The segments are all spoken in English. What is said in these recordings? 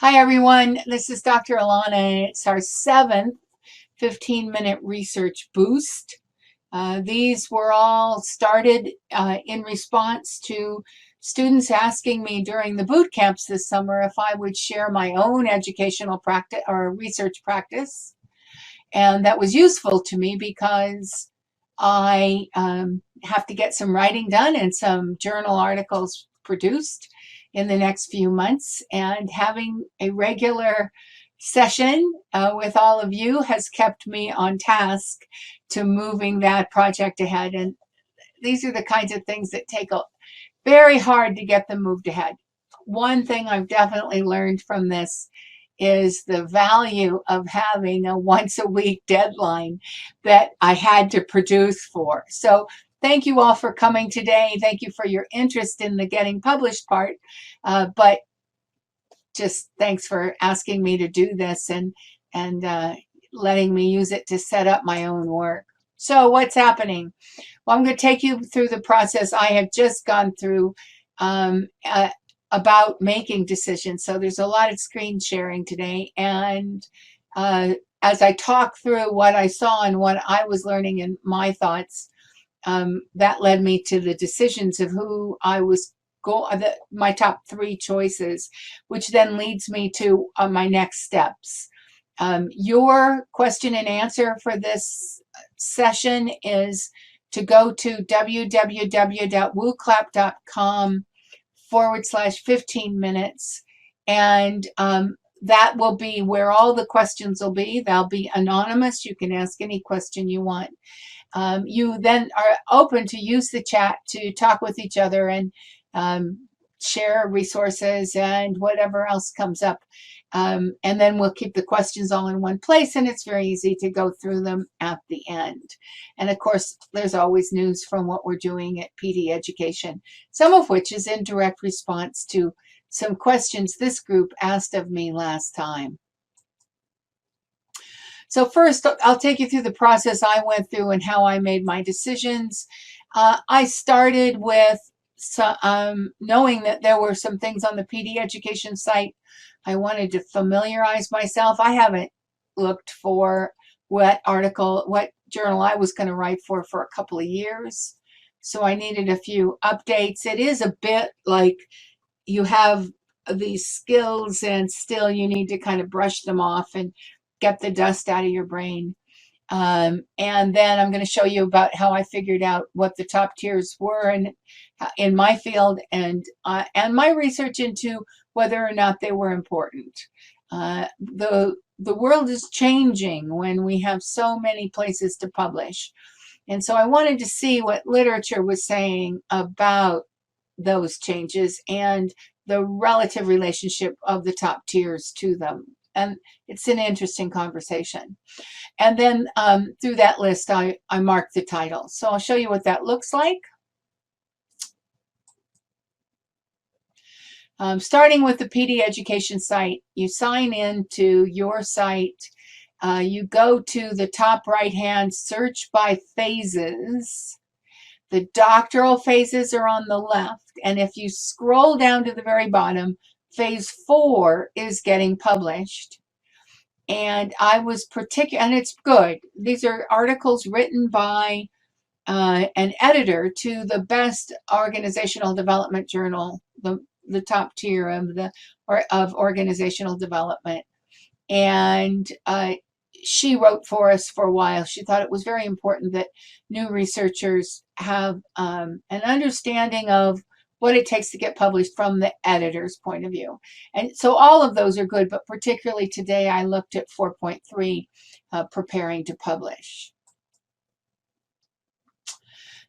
Hi, everyone. This is Dr. Alana. It's our seventh 15-minute research boost. These were all started in response to students asking me during the boot camps this summer if I would share my own educational practice or research practice. And that was useful to me because I have to get some writing done and some journal articles produced in the next few months. And having a regular session with all of you has kept me on task to moving that project ahead. And these are the kinds of things that take very hard to get them moved ahead. One thing I've definitely learned from this is the value of having a once a week deadline that I had to produce for. So thank you all for coming today. Thank you for your interest in the getting published part. But just thanks for asking me to do this and letting me use it to set up my own work. So what's happening? Well, I'm going to take you through the process I have just gone through about making decisions. So there's a lot of screen sharing today. And as I talk through what I saw and what I was learning and my thoughts, that led me to the decisions of who I was my top three choices, which then leads me to my next steps. Your question and answer for this session is to go to www.wooclap.com/15 minutes. And that will be where all the questions will be. They'll be anonymous. You can ask any question you want. You then are open to use the chat to talk with each other and share resources and whatever else comes up. And then we'll keep the questions all in one place, and it's very easy to go through them at the end. And of course, there's always news from what we're doing at PD Education, some of which is in direct response to some questions this group asked of me last time. So first, I'll take you through the process I went through and how I made my decisions. I started with knowing that there were some things on the PD Education site I wanted to familiarize myself. I haven't looked for what journal I was going to write for a couple of years. So I needed a few updates. It is a bit like you have these skills and still you need to kind of brush them off and get the dust out of your brain. And then I'm going to show you about how I figured out what the top tiers were in my field and my research into whether or not they were important. The world is changing when we have so many places to publish. And so I wanted to see what literature was saying about those changes and the relative relationship of the top tiers to them. And it's an interesting conversation. And then through that list, I marked the title. So I'll show you what that looks like. Starting with the PD Education site, you sign in to your site. You go to the top right-hand search by phases. The doctoral phases are on the left. And if you scroll down to the very bottom, phase 4 is getting published. And I was and it's good. These are articles written by an editor to the best organizational development journal, the top tier of organizational development. And she wrote for us for a while. She thought it was very important that new researchers have an understanding of what it takes to get published from the editor's point of view. And so all of those are good, but particularly today I looked at 4.3, preparing to publish.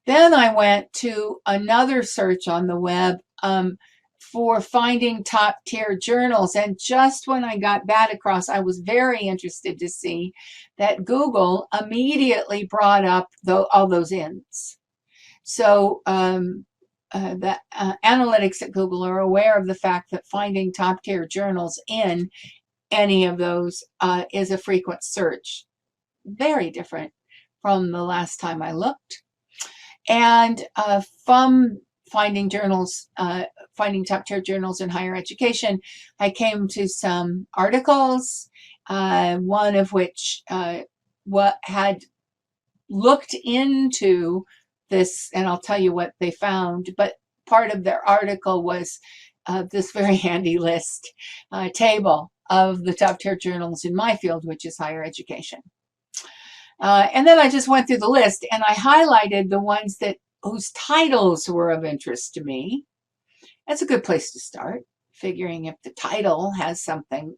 Then I went to another search on the web for finding top tier journals. And just when I got that across, I was very interested to see that Google immediately brought up all those ins. So the analytics at Google are aware of the fact that finding top tier journals in any of those is a frequent search. Very different from the last time I looked. And from finding top tier journals in higher education, I came to some articles, one of which what had looked into this, and I'll tell you what they found, but part of their article was this very handy list table of the top tier journals in my field, which is higher education. And then I just went through the list and I highlighted the ones whose titles were of interest to me. That's a good place to start, figuring if the title has something.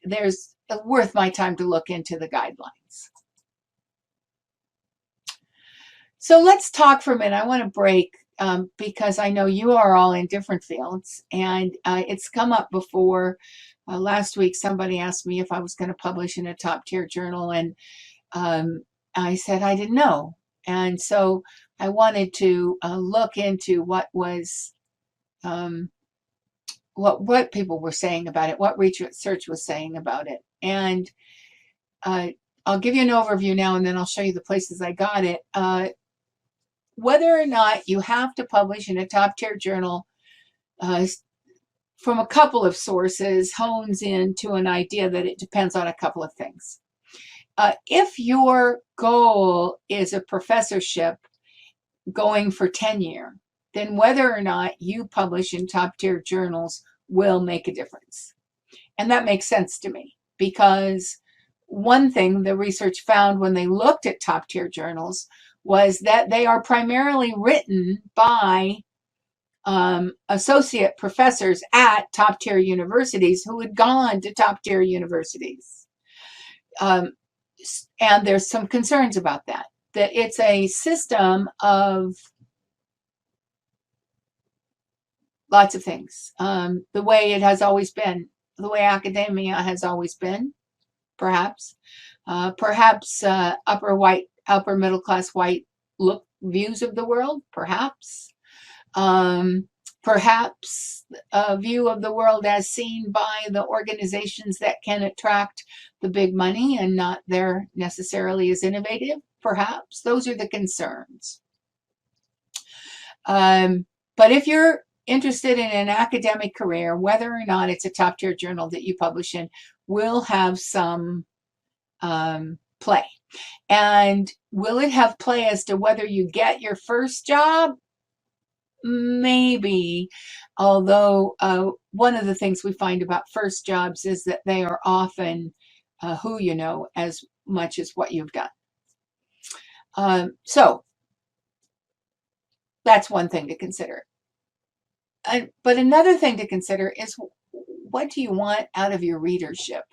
There's worth my time to look into the guidelines. So let's talk for a minute. I want to break because I know you are all in different fields, and it's come up before. Last week, somebody asked me if I was going to publish in a top tier journal, and I said I didn't know. And so I wanted to look into what was what people were saying about it, what research was saying about it. And I'll give you an overview now, and then I'll show you the places I got it. Whether or not you have to publish in a top tier journal from a couple of sources hones into an idea that it depends on a couple of things. If your goal is a professorship going for tenure, then whether or not you publish in top tier journals will make a difference. And that makes sense to me, because one thing the research found when they looked at top tier journals was that they are primarily written by associate professors at top tier universities who had gone to top tier universities. And there's some concerns about that it's a system of lots of things. The way it has always been, the way academia has always been, perhaps. Upper middle class white views of the world, perhaps. Perhaps a view of the world as seen by the organizations that can attract the big money and not there necessarily as innovative, perhaps. Those are the concerns. But if you're interested in an academic career, whether or not it's a top tier journal that you publish in, will have some play. And will it have play as to whether you get your first job? Maybe, although one of the things we find about first jobs is that they are often who you know as much as what you've done. So that's one thing to consider. But another thing to consider is, what do you want out of your readership?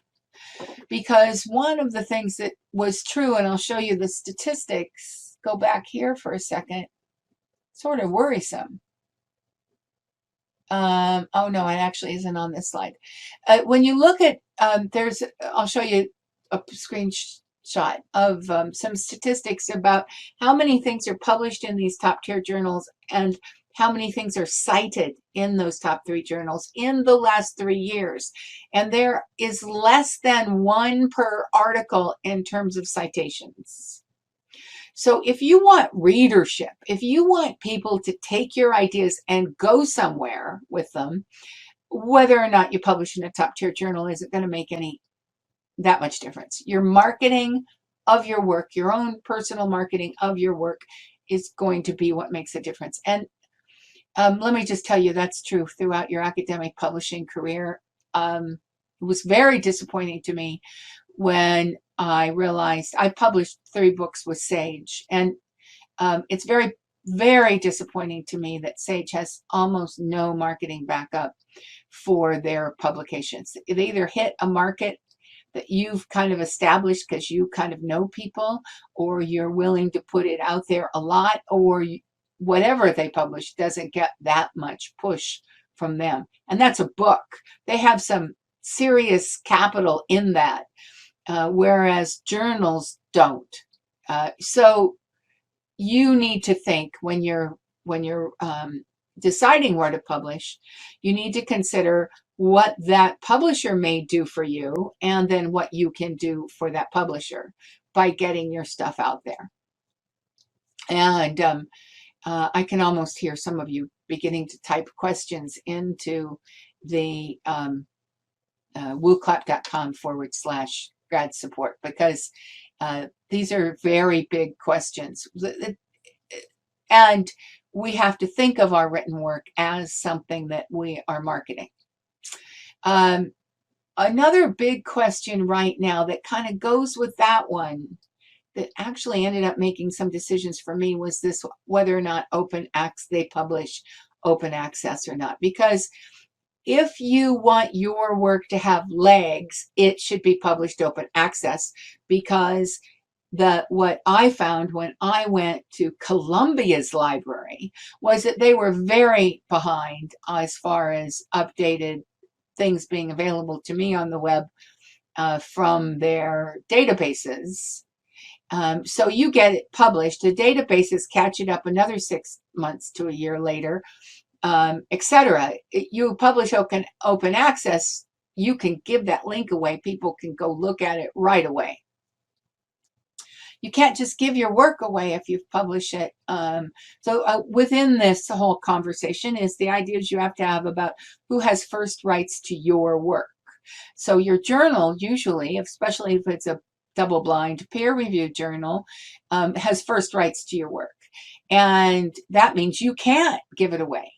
Because one of the things that was true, and I'll show you the statistics, go back here for a second, sort of worrisome. Oh no, it actually isn't on this slide. When you look at, I'll show you a screenshot of some statistics about how many things are published in these top tier journals and how many things are cited in those top 3 journals in the last 3 years. And there is less than 1 per article in terms of citations. So if you want readership, if you want people to take your ideas and go somewhere with them, whether or not you publish in a top tier journal isn't going to make that much difference. Your marketing of your work, your own personal marketing of your work, is going to be what makes a difference. And let me just tell you, that's true throughout your academic publishing career. It was very disappointing to me when I realized I published 3 books with Sage, and it's very, very disappointing to me that Sage has almost no marketing backup for their publications. They either hit a market that you've kind of established because you kind of know people, or you're willing to put it out there a lot, or whatever they publish doesn't get that much push from them. And that's a book. They have some serious capital in that, whereas journals don't. So you need to think when you're deciding where to publish, you need to consider what that publisher may do for you, and then what you can do for that publisher by getting your stuff out there. And I can almost hear some of you beginning to type questions into the wooclap.com/grad support, because these are very big questions. And we have to think of our written work as something that we are marketing. Another big question right now that kind of goes with that one, that actually ended up making some decisions for me, was this, whether or not they publish open access or not. Because if you want your work to have legs, it should be published open access, because what I found when I went to Columbia's library was that they were very behind as far as updated things being available to me on the web from their databases. So you get it published, the databases catch it up another 6 months to a year later, etc. You publish open access, you can give that link away. People can go look at it right away. You can't just give your work away if you've published it. So within this whole conversation is the ideas you have to have about who has first rights to your work. So your journal, usually, especially if it's a double-blind peer-reviewed journal, has first rights to your work. And that means you can't give it away.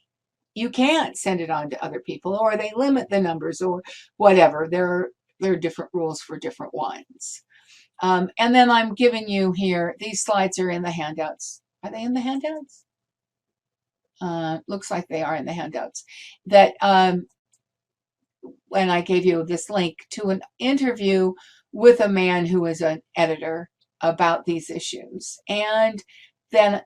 You can't send it on to other people, or they limit the numbers, or whatever. There are different rules for different ones. And then I'm giving you here, these slides are in the handouts. Are they in the handouts? Looks like they are in the handouts. That when I gave you this link to an interview with a man who is an editor about these issues. And then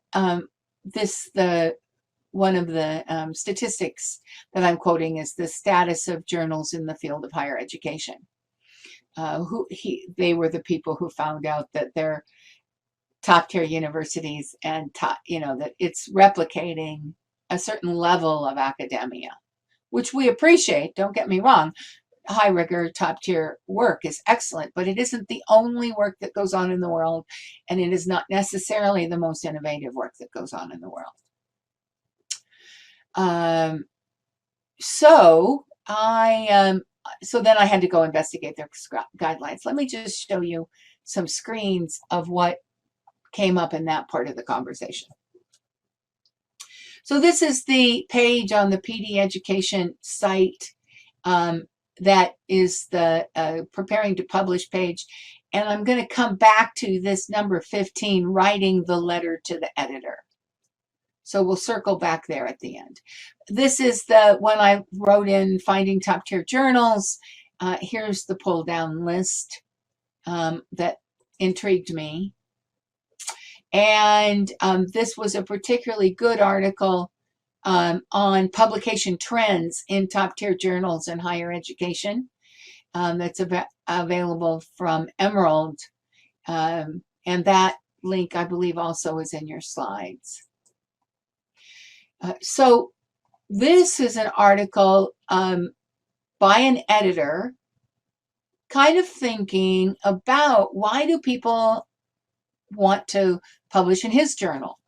one of the statistics that I'm quoting is the status of journals in the field of higher education. They were the people who found out that they're top tier universities and that it's replicating a certain level of academia, which we appreciate. Don't get me wrong. High rigor, top tier work is excellent, but it isn't the only work that goes on in the world, and it is not necessarily the most innovative work that goes on in the world. So then I had to go investigate their guidelines. Let me just show you some screens of what came up in that part of the conversation. So this is the page on the PD Education site that is the preparing to publish page. And I'm going to come back to this number 15, writing the letter to the editor. So we'll circle back there at the end. This is the one I wrote in finding top tier journals. Here's the pull down list that intrigued me. And this was a particularly good article on publication trends in top tier journals in higher education. That's available from Emerald. And that link, I believe, also is in your slides. So this is an article by an editor kind of thinking about, why do people want to publish in his journal?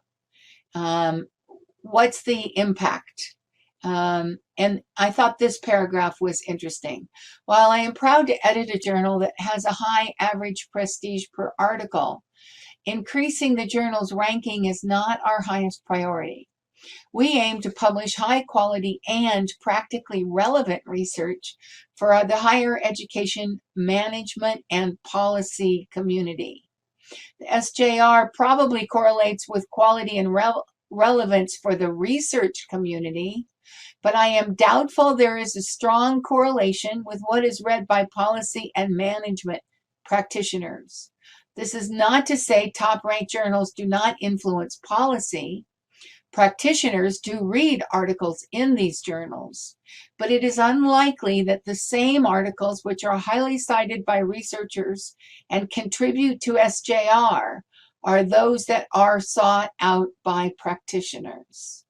What's the impact? And I thought this paragraph was interesting. While I am proud to edit a journal that has a high average prestige per article, increasing the journal's ranking is not our highest priority. We aim to publish high quality and practically relevant research for the higher education management and policy community. The SJR probably correlates with quality and relevance for the research community, but I am doubtful there is a strong correlation with what is read by policy and management practitioners. This is not to say top-ranked journals do not influence policy. Practitioners do read articles in these journals, but it is unlikely that the same articles which are highly cited by researchers and contribute to SJR are those that are sought out by practitioners.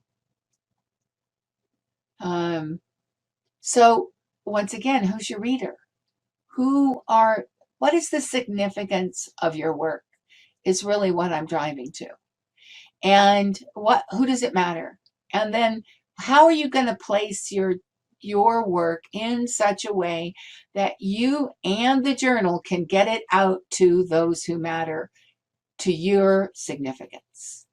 So once again, who's your reader? What is the significance of your work is really what I'm driving to. And who does it matter? And then how are you going to place your work in such a way that you and the journal can get it out to those who matter to your significance?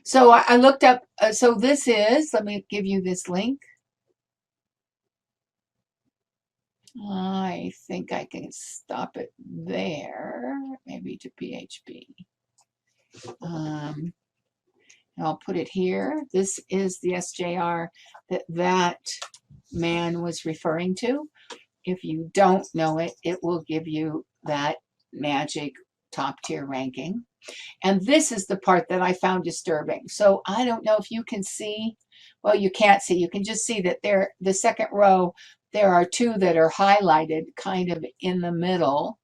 So I looked up, so this is, let me give you this link. I think I can stop it there, maybe to PHP. I'll put it here. This is the SJR that man was referring to. If you don't know it, it will give you that magic top tier ranking. And this is the part that I found disturbing. So I don't know if you can see, well, you can't see, you can just see that there, the second row, there are two that are highlighted kind of in the middle.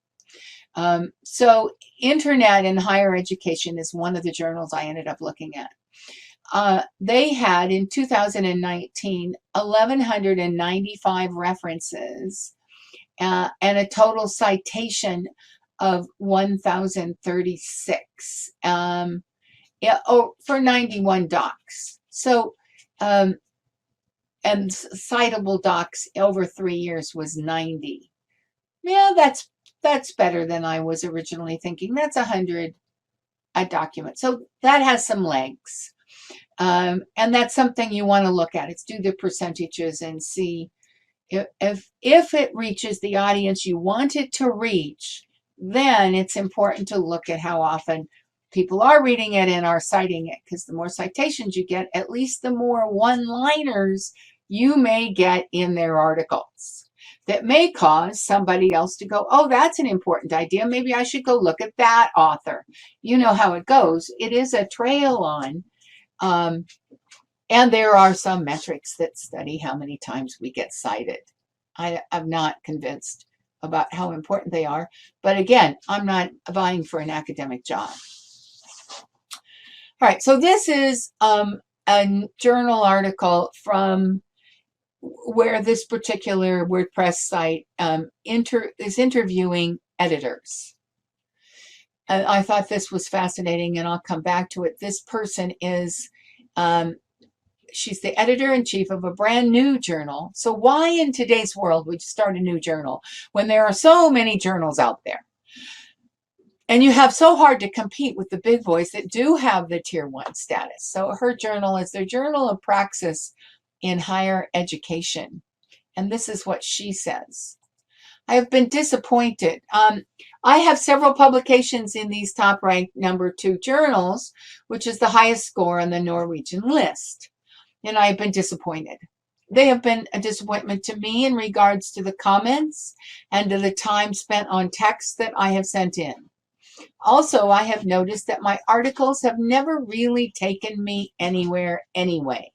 So Internet and Higher Education is one of the journals I ended up looking at. They had in 2019 1,195 references and a total citation of 1,036 for 91 docs. So, and citable docs over 3 years was 90. Yeah, that's better than I was originally thinking. That's 100 a document. So that has some legs. And that's something you want to look at. It's do the percentages and see if it reaches the audience you want it to reach, then it's important to look at how often people are reading it and are citing it, because the more citations you get, at least the more one-liners you may get in their articles. That may cause somebody else to go, oh, that's an important idea. Maybe I should go look at that author. You know how it goes. It is a trail on. And there are some metrics that study how many times we get cited. I'm not convinced about how important they are. But again, I'm not vying for an academic job. All right, so this is a journal article from where this particular WordPress site is interviewing editors. And I thought this was fascinating, and I'll come back to it. This person is, she's the editor-in-chief of a brand new journal. So why in today's world would you start a new journal when there are so many journals out there? And you have so hard to compete with the big boys that do have the tier 1 status. So her journal is their Journal of Praxis in Higher Education. And this is what she says. I have been disappointed. I have several publications in these top ranked number 2 journals, which is the highest score on the Norwegian list. And I have been disappointed. They have been a disappointment to me in regards to the comments and to the time spent on text that I have sent in. Also, I have noticed that my articles have never really taken me anywhere anyway.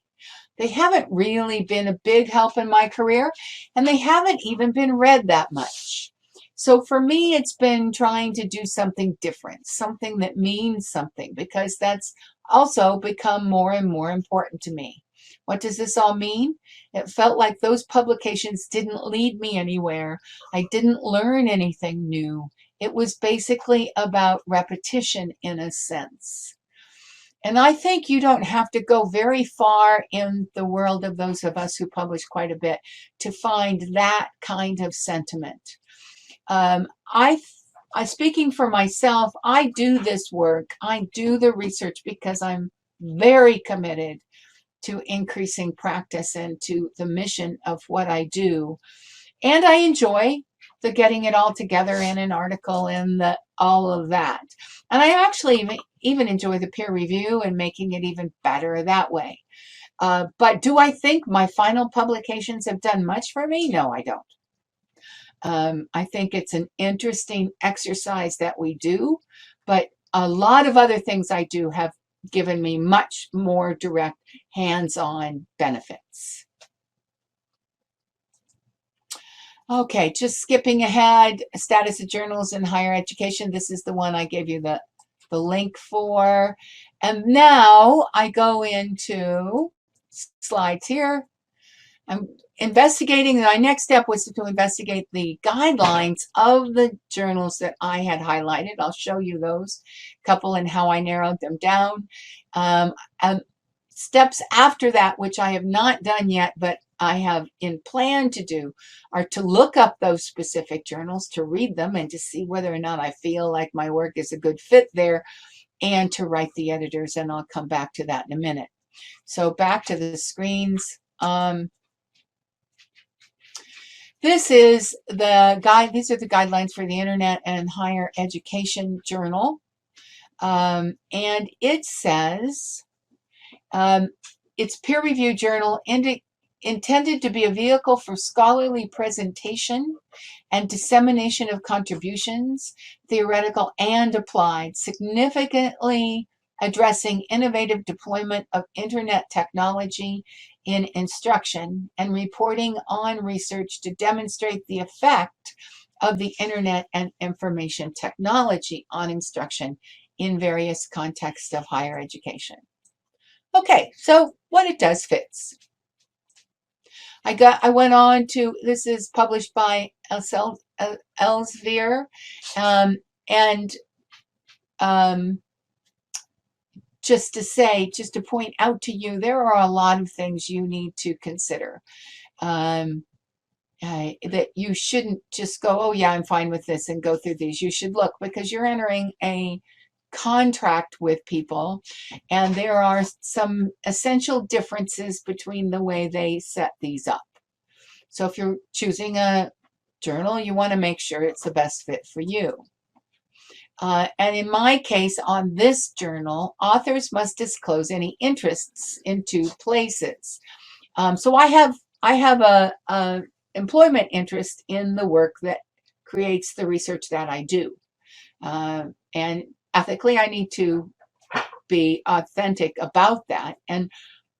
They haven't really been a big help in my career, and they haven't even been read that much. So for me, it's been trying to do something different, something that means something, because that's also become more and more important to me. What does this all mean? It felt like those publications didn't lead me anywhere. I didn't learn anything new. It was basically about repetition in a sense. And I think you don't have to go very far in the world of those of us who publish quite a bit to find that kind of sentiment. Speaking for myself, I do this work. I do the research because I'm very committed to increasing practice and to the mission of what I do. And I enjoy the getting it all together in an article and all of that. And I actually even enjoy the peer review and making it even better that way. But do I think my final publications have done much for me? No, I don't. I think it's an interesting exercise that we do, but a lot of other things I do have given me much more direct hands-on benefits. Okay, just skipping ahead, status of journals in higher education. This is the one I gave you the link for. And now I go into slides here. I'm investigating. My next step was to investigate the guidelines of the journals that I had highlighted. I'll show you those couple and how I narrowed them down. And steps after that, which I have not done yet, but I have in plan to do, are to look up those specific journals, to read them, and to see whether or not I feel like my work is a good fit there, and to write the editors, and I'll come back to that in a minute. So back to the screens. This is the guide. These are the guidelines for the Internet and Higher Education Journal. And it says, it's peer-reviewed journal intended to be a vehicle for scholarly presentation and dissemination of contributions, theoretical and applied, significantly addressing innovative deployment of Internet technology in instruction and reporting on research to demonstrate the effect of the Internet and information technology on instruction in various contexts of higher education. Okay, so what it does fits. I went on to, this is published by Elsevier, and just to point out to you, there are a lot of things you need to consider. That you shouldn't just go, oh yeah, I'm fine with this, and go through these. You should look, because you're entering a contract with people, and there are some essential differences between the way they set these up. So if you're choosing a journal, you want to make sure it's the best fit for you. And in my case, on this journal, authors must disclose any interests in 2 places. So I have a employment interest in the work that creates the research that I do. And ethically, I need to be authentic about that. And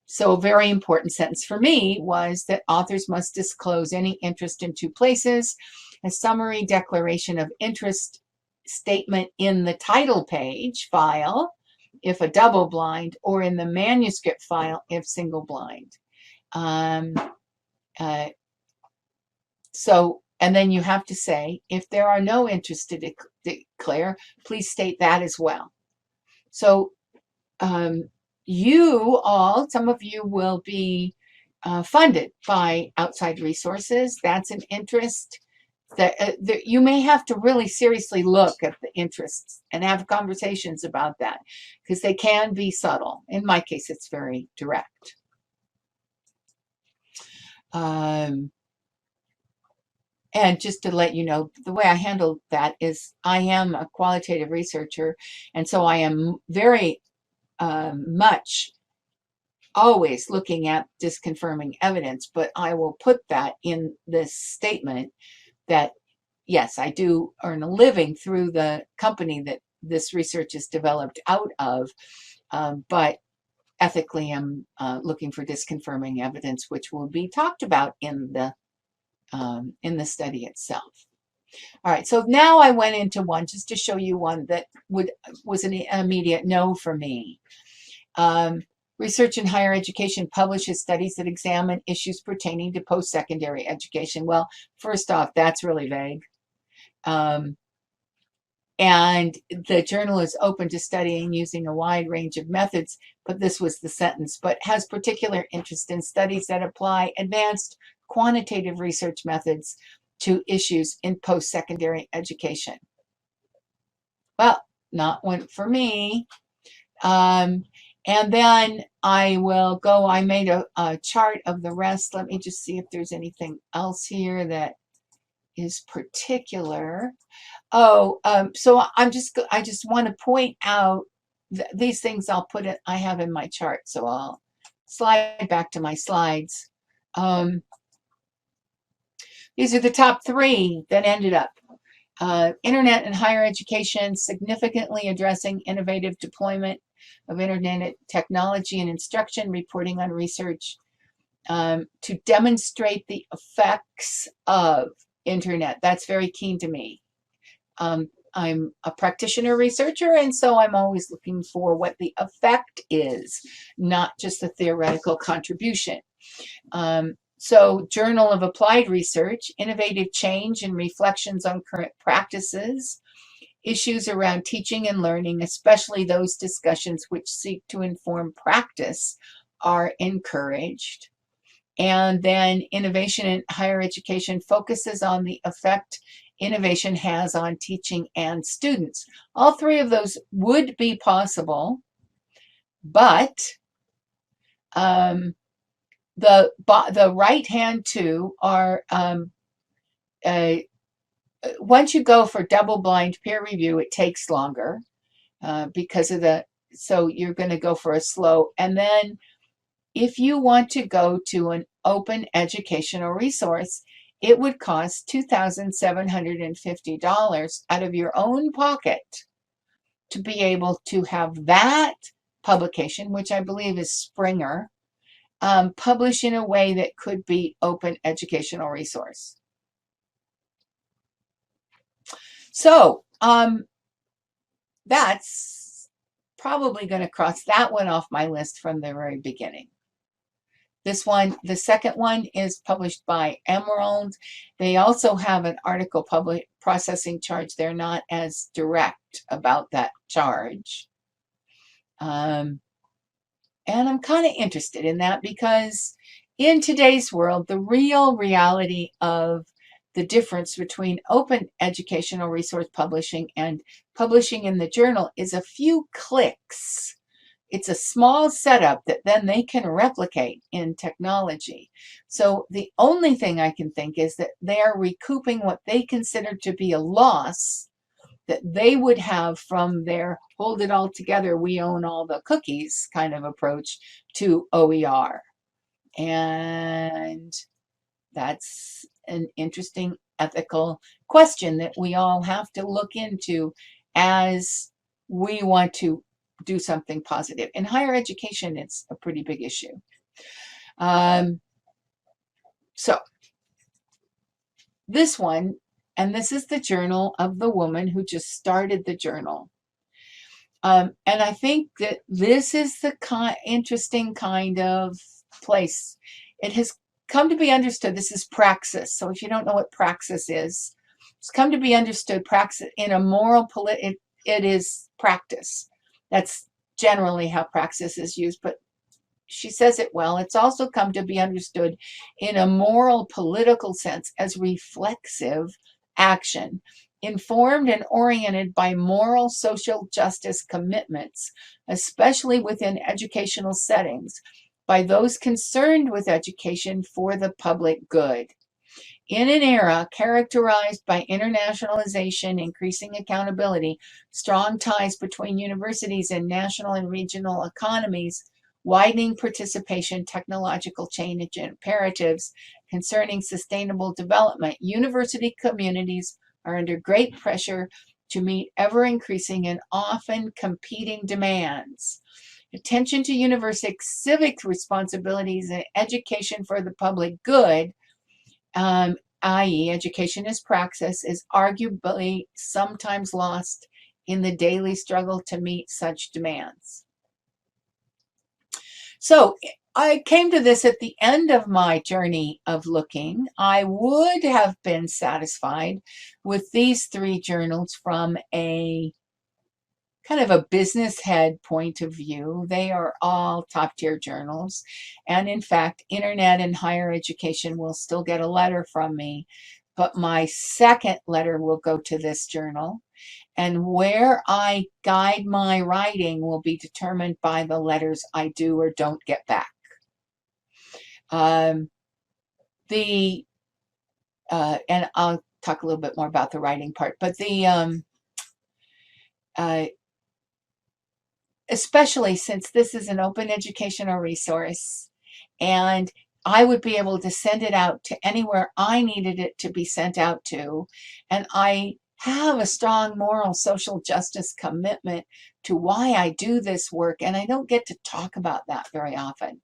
so a very important sentence for me was that authors must disclose any interest in 2 places: a summary declaration of interest statement in the title page file, if a double blind, or in the manuscript file, if single blind. And then you have to say, if there are no interests to declare, please state that as well. So you all, some of you will be funded by outside resources. That's an interest that you may have to really seriously look at the interests and have conversations about that, because they can be subtle. In my case, it's very direct. And just to let you know, the way I handle that is I am a qualitative researcher, and so I am very much always looking at disconfirming evidence, but I will put that in this statement that, yes, I do earn a living through the company that this research is developed out of, but ethically I'm looking for disconfirming evidence, which will be talked about in the study itself. All right, so now I went into one just to show you one that was an immediate no for me. Research in Higher Education publishes studies that examine issues pertaining to post-secondary education. Well, first off, that's really vague. And the journal is open to studying using a wide range of methods, but this was the sentence, but has particular interest in studies that apply advanced quantitative research methods to issues in post-secondary education. Well, not one for me. And then I will go, I made a chart of the rest. Let me just see if there's anything else here that is particular. Oh, so I just want to point out these things I have in my chart. So I'll slide back to my slides. These are the top 3 that ended up. Internet and higher education, significantly addressing innovative deployment of Internet technology and instruction, reporting on research to demonstrate the effects of Internet. That's very keen to me. I'm a practitioner researcher, and so I'm always looking for what the effect is, not just the theoretical contribution. So Journal of Applied Research, innovative change and reflections on current practices, issues around teaching and learning, especially those discussions which seek to inform practice are encouraged. And then innovation in higher education focuses on the effect innovation has on teaching and students. All three of those would be possible, but the right hand two are once you go for double-blind peer review, it takes longer because of so you're going to go for a slow. And then if you want to go to an open educational resource, it would cost $2,750 out of your own pocket to be able to have that publication, which I believe is Springer, publish in a way that could be open educational resource. So that's probably going to cross that one off my list from the very beginning. This one, the second one, is published by Emerald. They also have an article processing charge. They're not as direct about that charge. And I'm kind of interested in that because in today's world, the real reality of the difference between open educational resource publishing and publishing in the journal is a few clicks. It's a small setup that then they can replicate in technology. So the only thing I can think is that they are recouping what they consider to be a loss that they would have from their hold it all together, we own all the cookies kind of approach to OER. And that's an interesting ethical question that we all have to look into as we want to do something positive. In higher education, it's a pretty big issue. So this one, and this is the journal of the woman who just started the journal. And I think that this is the interesting kind of place. It has come to be understood. This is praxis. So if you don't know what praxis is, it's come to be understood praxis in a moral, it is practice. That's generally how praxis is used, but she says it well. It's also come to be understood in a moral, political sense as reflexive action, informed and oriented by moral social justice commitments, especially within educational settings, by those concerned with education for the public good. In an era characterized by internationalization, increasing accountability, strong ties between universities and national and regional economies, widening participation, technological change and imperatives concerning sustainable development, university communities are under great pressure to meet ever-increasing and often competing demands. Attention to university civic responsibilities and education for the public good, i.e. education as praxis, is arguably sometimes lost in the daily struggle to meet such demands. So I came to this at the end of my journey of looking. I would have been satisfied with these three journals from a kind of a business head point of view. They are all top tier journals. And in fact, internet and higher education will still get a letter from me, but my second letter will go to this journal. And where I guide my writing will be determined by the letters I do or don't get back. And I'll talk a little bit more about the writing part, but especially since this is an open educational resource and I would be able to send it out to anywhere I needed it to be sent out to. And I have a strong moral social justice commitment to why I do this work. And I don't get to talk about that very often.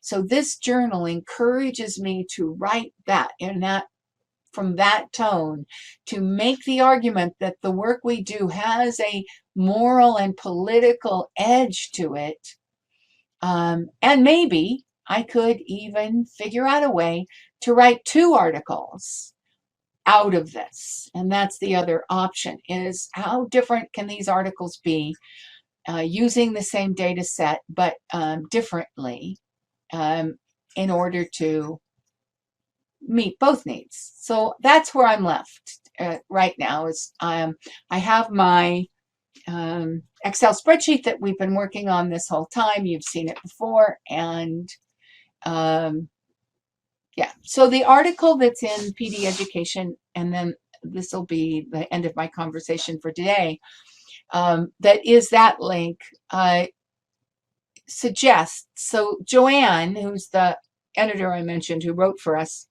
So this journal encourages me to write that in that from that tone, to make the argument that the work we do has a moral and political edge to it. And maybe I could even figure out a way to write 2 articles out of this. And that's the other option, is how different can these articles be using the same data set, but differently. in order to meet both needs. So that's where I'm left right now. Is I have my Excel spreadsheet that we've been working on this whole time. You've seen it before, and yeah. So the article that's in PD Education, and then this will be the end of my conversation for today. That is that link. Suggests, so Joanne, who's the editor I mentioned who wrote for us,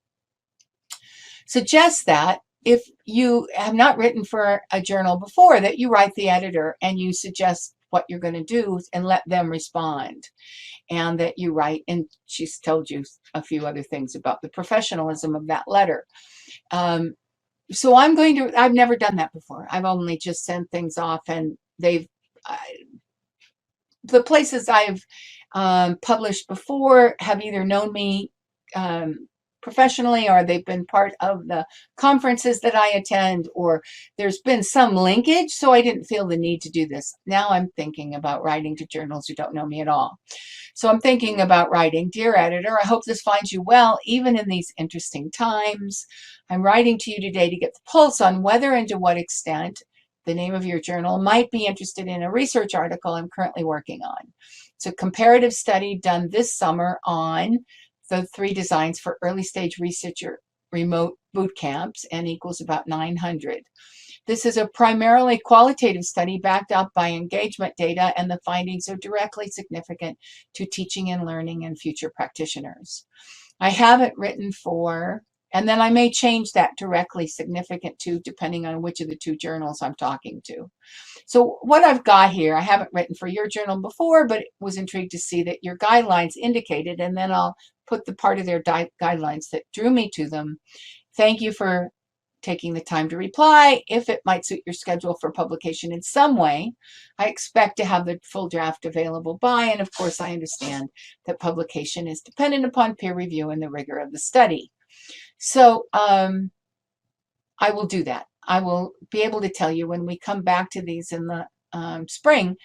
suggests that if you have not written for a journal before, that you write the editor and you suggest what you're going to do and let them respond, and that you write, and she's told you a few other things about the professionalism of that letter. So I've never done that before. I've only just sent things off, and the places I've published before have either known me professionally, or they've been part of the conferences that I attend, or there's been some linkage, so I didn't feel the need to do this. Now I'm thinking about writing to journals who don't know me at all. So I'm thinking about writing, "Dear editor, I hope this finds you well, even in these interesting times. I'm writing to you today to get the pulse on whether and to what extent the name of your journal might be interested in a research article I'm currently working on. It's a comparative study done this summer on the 3 designs for early stage researcher remote boot camps, N equals about 900. This is a primarily qualitative study backed up by engagement data, and the findings are directly significant to teaching and learning and future practitioners. I have it written for," and then I may change that directly significant to, depending on which of the 2 journals I'm talking to. So what I've got here, I haven't written for your journal before, but was intrigued to see that your guidelines indicated, and then I'll put the part of their guidelines that drew me to them. Thank you for taking the time to reply. If it might suit your schedule for publication in some way, I expect to have the full draft available by, and of course I understand that publication is dependent upon peer review and the rigor of the study. So I will do that. I will be able to tell you when we come back to these in the spring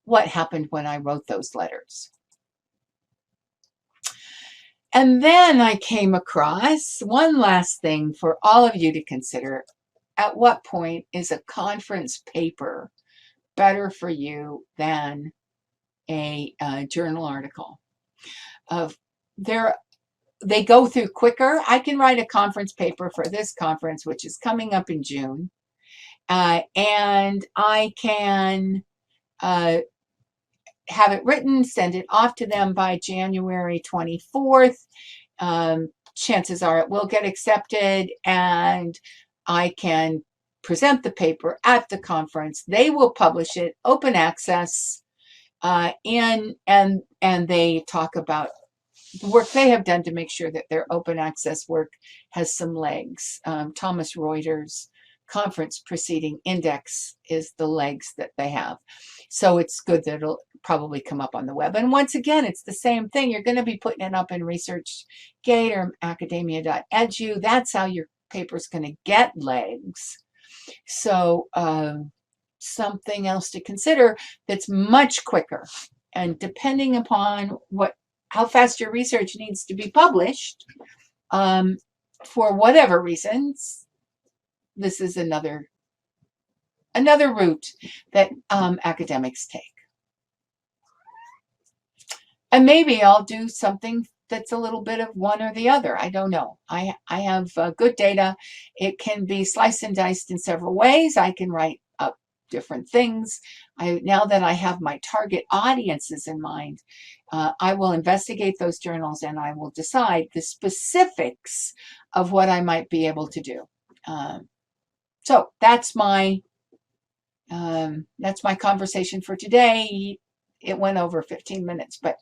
what happened when I wrote those letters. And then I came across one last thing for all of you to consider. At what point is a conference paper better for you than a journal article? They go through quicker. I can write a conference paper for this conference, which is coming up in June, and I can have it written, send it off to them by January 24th. Chances are it will get accepted, and I can present the paper at the conference. They will publish it, open access, and they talk about the work they have done to make sure that their open access work has some legs. Thomas Reuters' conference proceeding index is the legs that they have. So it's good that it'll probably come up on the web. And once again, it's the same thing. You're going to be putting it up in ResearchGate or academia.edu. That's how your paper's going to get legs. So something else to consider that's much quicker. And depending upon how fast your research needs to be published, for whatever reasons, this is another route that academics take. And maybe I'll do something that's a little bit of one or the other. I don't know. I have good data. It can be sliced and diced in several ways. I can write up different things. Now that I have my target audiences in mind, I will investigate those journals and I will decide the specifics of what I might be able to do. So that's my conversation for today. It went over 15 minutes, but